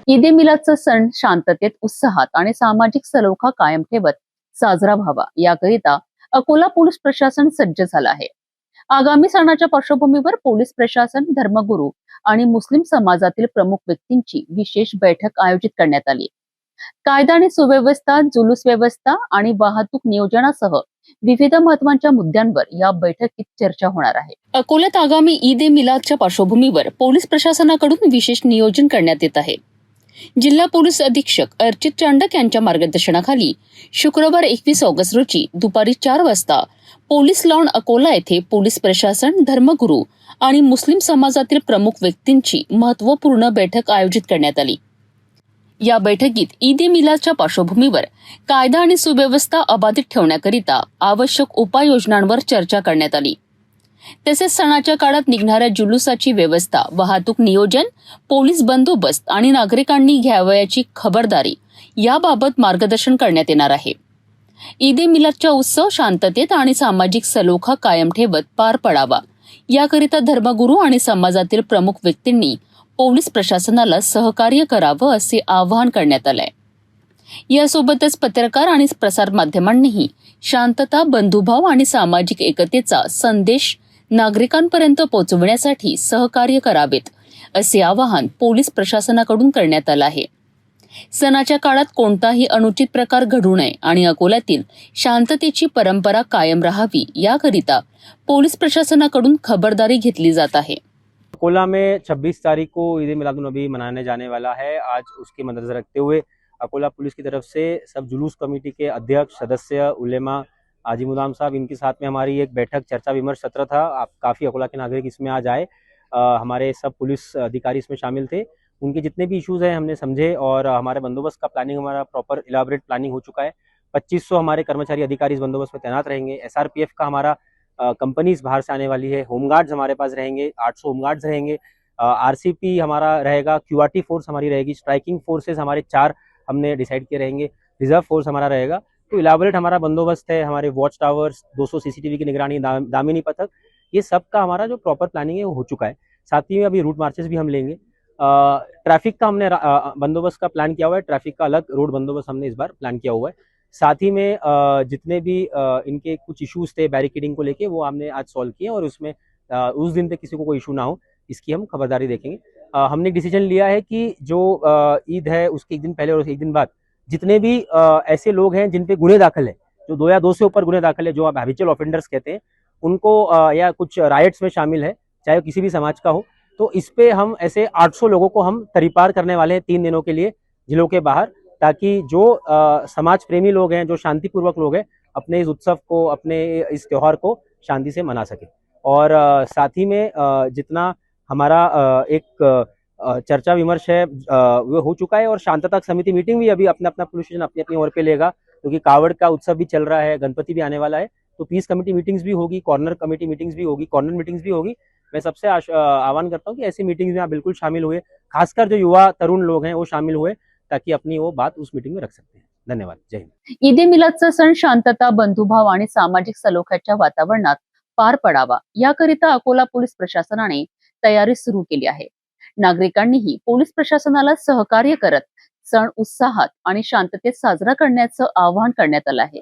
ईद ए मिलादचा सण शांततेत, उत्साहात आणि सामाजिक सलोखा कायम ठेवत साजरा व्हावा याकरिता अकोला पोलीस प्रशासन सज्ज झालं आहे. आगामी सणाच्या पार्श्वभूमीवर पोलीस प्रशासन, धर्मगुरू आणि मुस्लिम समाजातील प्रमुख व्यक्तींची विशेष बैठक आयोजित करण्यात आली. कायदा आणि सुव्यवस्था, जुलूस व्यवस्था आणि वाहतूक नियोजनासह विविध महत्वाच्या मुद्द्यांवर या बैठकीत चर्चा होणार आहे. अकोल्यात आगामी ईद ए मिलादच्या पार्श्वभूमीवर पोलीस प्रशासनाकडून विशेष नियोजन करण्यात येत आहे. जिल्हा पोलीस अधीक्षक अर्चित चांडक यांच्या मार्गदर्शनाखाली शुक्रवार 21 ऑगस्ट रोजी दुपारी 4 वाजता पोलीस लॉन अकोला येथे पोलीस प्रशासन, धर्मगुरू आणि मुस्लिम समाजातील प्रमुख व्यक्तींची महत्वपूर्ण बैठक आयोजित करण्यात आली. या बैठकीत ईद ए मिलादच्या पार्श्वभूमीवर कायदा आणि सुव्यवस्था अबाधित ठेवण्याकरिता आवश्यक उपाययोजनांवर चर्चा करण्यात आली. तसेच सणाच्या काळात निघणाऱ्या जुलूसाची व्यवस्था, वाहतूक नियोजन, पोलीस बंदोबस्त आणि नागरिकांनी घ्यावयाची खबरदारी याबाबत मार्गदर्शन करण्यात येणार आहे. ईद ए मिलादचा उत्सव शांततेत आणि सामाजिक सलोखा कायम ठेवत पार पडावा याकरिता धर्मगुरू आणि समाजातील प्रमुख व्यक्तींनी पोलीस प्रशासनाला सहकार्य करावं असे आवाहन करण्यात आलंय. यासोबतच पत्रकार आणि प्रसार माध्यमांनीही शांतता, बंधुभाव आणि सामाजिक एकतेचा संदेश नागरिकांपर्यंत पोहोचवण्यासाठी सहकार्य करावेत असे आवाहन पोलीस प्रशासनाकडून करण्यात आलं आहे. सणाच्या काळात कोणताही अनुचित प्रकार घडू नये आणि अकोल्यातील शांततेची परंपरा कायम राहावी याकरिता पोलीस प्रशासनाकडून खबरदारी घेतली जात आहे. अकोला में 26 तारीख को ईद ए मिलादुन्नबी मनाने जाने वाला है। आज उसके मद्देनजर रखते हुए अकोला पुलिस की तरफ से सब जुलूस कमेटी के अध्यक्ष, सदस्य, उलेमा, हाजी मुदाम साहब, इनके साथ में हमारी एक बैठक, चर्चा विमर्श सत्र था। आप काफ़ी अकोला के नागरिक इसमें आज आए। हमारे सब पुलिस अधिकारी इसमें शामिल थे। उनके जितने भी इश्यूज़ हैं हमने समझे और हमारे बंदोबस्त का प्लानिंग, हमारा प्रॉपर इलाबरेट प्लानिंग हो चुका है। 2500 हमारे कर्मचारी अधिकारी इस बंदोबस्त में तैनात रहेंगे। SRPF का हमारा कंपनीज बाहर से आने वाली है। होमगार्ड्स हमारे पास रहेंगे, 800 होमगार्ड्स रहेंगे। RCP हमारा रहेगा, QRT फोर्स हमारी रहेगी, स्ट्राइकिंग फोर्सेज हमारे 4 हमने डिसाइड किए रहेंगे, रिजर्व फोर्स हमारा रहेगा। तो इलाबोरेट हमारा बंदोबस्त है। हमारे वॉच टावर्स, 200 CCTV की निगरानी, दामिनी पथक, ये सब का हमारा जो प्रॉपर प्लानिंग है वो हो चुका है। साथ ही में अभी रूट मार्चेस भी हम लेंगे। ट्रैफिक का हमने बंदोबस्त का प्लान किया हुआ है। ट्रैफिक का अलग रोड बंदोबस्त हमने इस बार प्लान किया हुआ है। साथ ही में जितने भी इनके कुछ इश्यूज थे बैरिकेडिंग को लेके, वो हमने आज सॉल्व किए और उसमें उस दिन पे किसी को कोई इशू ना हो इसकी हम खबरदारी देखेंगे। हमने डिसीजन लिया है कि जो ईद है उसके एक दिन पहले और एक दिन बाद जितने भी ऐसे लोग हैं जिन पे गुने दाखिल है, जो 2 या 2 से ऊपर गुने दाखिल है, जो आप हैबिचुअल ऑफेंडर्स कहते हैं, उनको या कुछ राइट्स में शामिल है, चाहे वो किसी भी समाज का हो, तो इस पे हम ऐसे 800 लोगों को हम तरीपार करने वाले हैं 3 दिनों के लिए जिलों के बाहर, ताकि जो समाज प्रेमी लोग हैं, जो शांतिपूर्वक लोग हैं, अपने इस उत्सव को, अपने इस त्योहार को शांति से मना सके। और साथ ही में जितना हमारा एक चर्चा विमर्श है वो हो चुका है और शांतता समिति मीटिंग भी अभी अपना अपना पुलिस स्टेशन अपनी अपनी ओर पे लेगा, क्योंकि कावड़ का उत्सव भी चल रहा है, गणपति भी आने वाला है, तो पीस कमेटी मीटिंग्स भी होगी, कॉर्नर कमेटी मीटिंग्स भी होगी, कॉर्नर मीटिंग्स भी होगी। मैं सबसे आह्वान करता हूँ कि ऐसी मीटिंग्स में आप बिल्कुल शामिल हुए, खासकर जो युवा तरुण लोग हैं वो शामिल हुए, ताकि अपनी वो बात उस मीटिंग में रख सकते हैं। धन्यवाद। जय हिंद। ईद ए मिलादचा सण शांतता, बंधुभाव आणि सामाजिक सलोख्याच्या वातावरणात पार पडावा याकरिता अकोला पोलीस प्रशासनाने तयारी सुरू केली आहे. नागरिकांनीही पोलीस प्रशासनाला सहकार्य करत सण उत्साहात आणि शांततेत साजरा करण्याचं आवाहन करण्यात आलं आहे.